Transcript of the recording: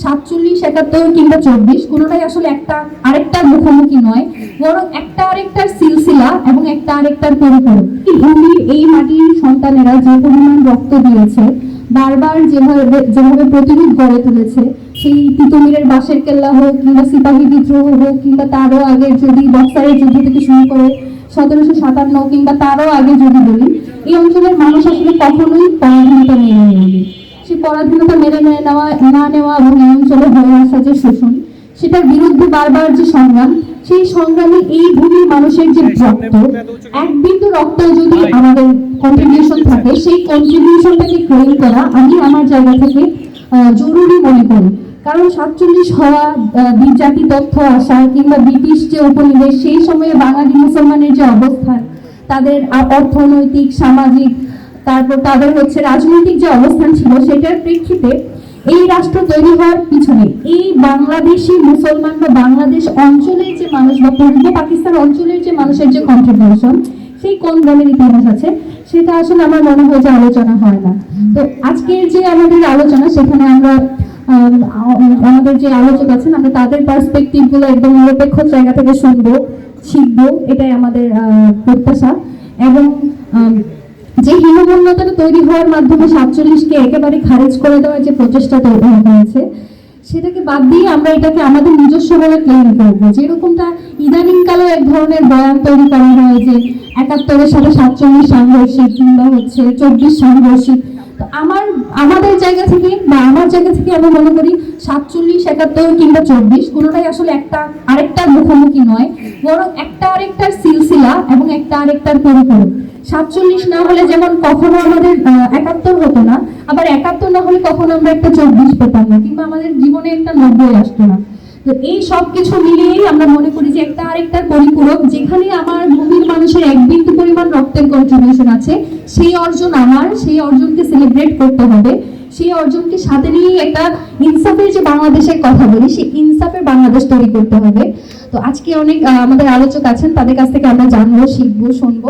47, 71 কিংবা 24 কোনোটাই আসলে একটা আরেকটার মুখোমুখি নয়, বরং একটা আরেকটার সিলসিলা এবং একটা আরেকটার পরিপূরক। ভূমির এই মাটির সন্তানেরা যে পরিমাণ রক্ত দিয়েছে, বারবার যেভাবে প্রতিরোধ গড়ে তুলেছে, সেই তিতুমিরের বাঁশের কেল্লা হোক কিংবা সিপাহী বিদ্রোহ হোক কিংবা তারও আগে যদি বক্সারের যুদ্ধ থেকে শুরু করে 1757 কিংবা তারও আগে যদি বলি, এই অঞ্চলের মানুষ আসলে কখনোই পরাধীনতা মেনে নেয়নি। সেই পরাধীনতা মেনে না নেওয়া এবং এই অঞ্চলে হয়ে আসা যে শোষণ, সেটার বিরুদ্ধে বারবার যে সংগ্রাম, সেই সংগ্রামে এই ভূমির মানুষের যে রক্ত, এক বিন্দু রক্ত যদি আমাদের কন্ট্রিবিউশন থাকে, সেই কন্ট্রিবিউশনটাকে ক্লেম করা আমি আমার জায়গা থেকে জরুরি মনে করি। কারণ 47 হওয়া, দ্বিজাতি তথ্য আসা কিংবা ব্রিটিশ যে উপনিবেশ, সেই সময়ে বাঙালি মুসলমানের যে অবস্থান, তাদের অর্থনৈতিক, সামাজিক, তারপর তাদের রাজনৈতিক যে অবস্থান ছিল, সেটার প্রেক্ষিতে এই রাষ্ট্র তৈরি হওয়ার পিছনে এই বাংলাদেশি মুসলমান বা বাংলাদেশ অঞ্চলের যে মানুষ বা পূর্ব পাকিস্তান অঞ্চলের যে মানুষের যে কন্ট্রিবিউশন, সেই কোন ধরনের ইতিহাস আছে, সেটা আসলে আমার মনে হয় যে আলোচনা হয় না। তো আজকের যে আমাদের আলোচনা, সেখানে আমরা আমাদের যে আলোচক আছেন, আমরা তাদের পার্সপেক্টিভ গুলো একদম নিরপেক্ষ জায়গা থেকে শুনবো, শিখবো, এটাই আমাদের প্রত্যাশা। এবং যে হীনমন্যতাটা তৈরি হওয়ার মাধ্যমে 47-কে একেবারে খারিজ করে দেওয়ার যে প্রচেষ্টা তৈরি হয়েছে, সেটাকে বাদ দিয়ে আমরা এটাকে আমাদের নিজস্ব বলে ক্লেম করবো। যেরকমটা ইদানিং কালেও এক ধরনের বয়ান তৈরি করা হয় যে 71-এর সাথে 47 সাংঘর্ষিক কিংবা 24 সাংঘর্ষিক। আমাদের জায়গা থেকে বা আমার জায়গা থেকে আমি মনে করি 47, 71 কিংবা 24 কোনোটাই আসলে একটা আরেকটার মুখোমুখি নয়, বরং একটা আরেকটার সিলসিলা এবং একটা আরেকটার পরিপূরক। 47 না হলে যেমন কখনো আমাদের 71 হতো না, আবার 71 না হলে কখনো আমরা একটা 24 পেতাম না, কিংবা আমাদের জীবনে একটা 90 আসতো না। তো এই সব কিছু মিলিয়েই আমরা মনে করি যে একটা আরেকটার পরিপূরক। যেখানে আমার ভূমির মানুষের এক বিন্দু পরিমাণ রক্তের কন্ট্রিবিউশন আছে, সেই অর্জন আমার, সেই অর্জনকে সেলিব্রেট করতে হবে, সেই অর্জনকে সাথে নিয়ে একটা ইনসাফের যে বাংলাদেশের কথা বলি, সেই ইনসাফের বাংলাদেশ তৈরি করতে হবে। তো আজকে অনেক আমাদের আলোচক আছেন, তাদের কাছ থেকে আমরা জানবো, শিখবো, শুনবো।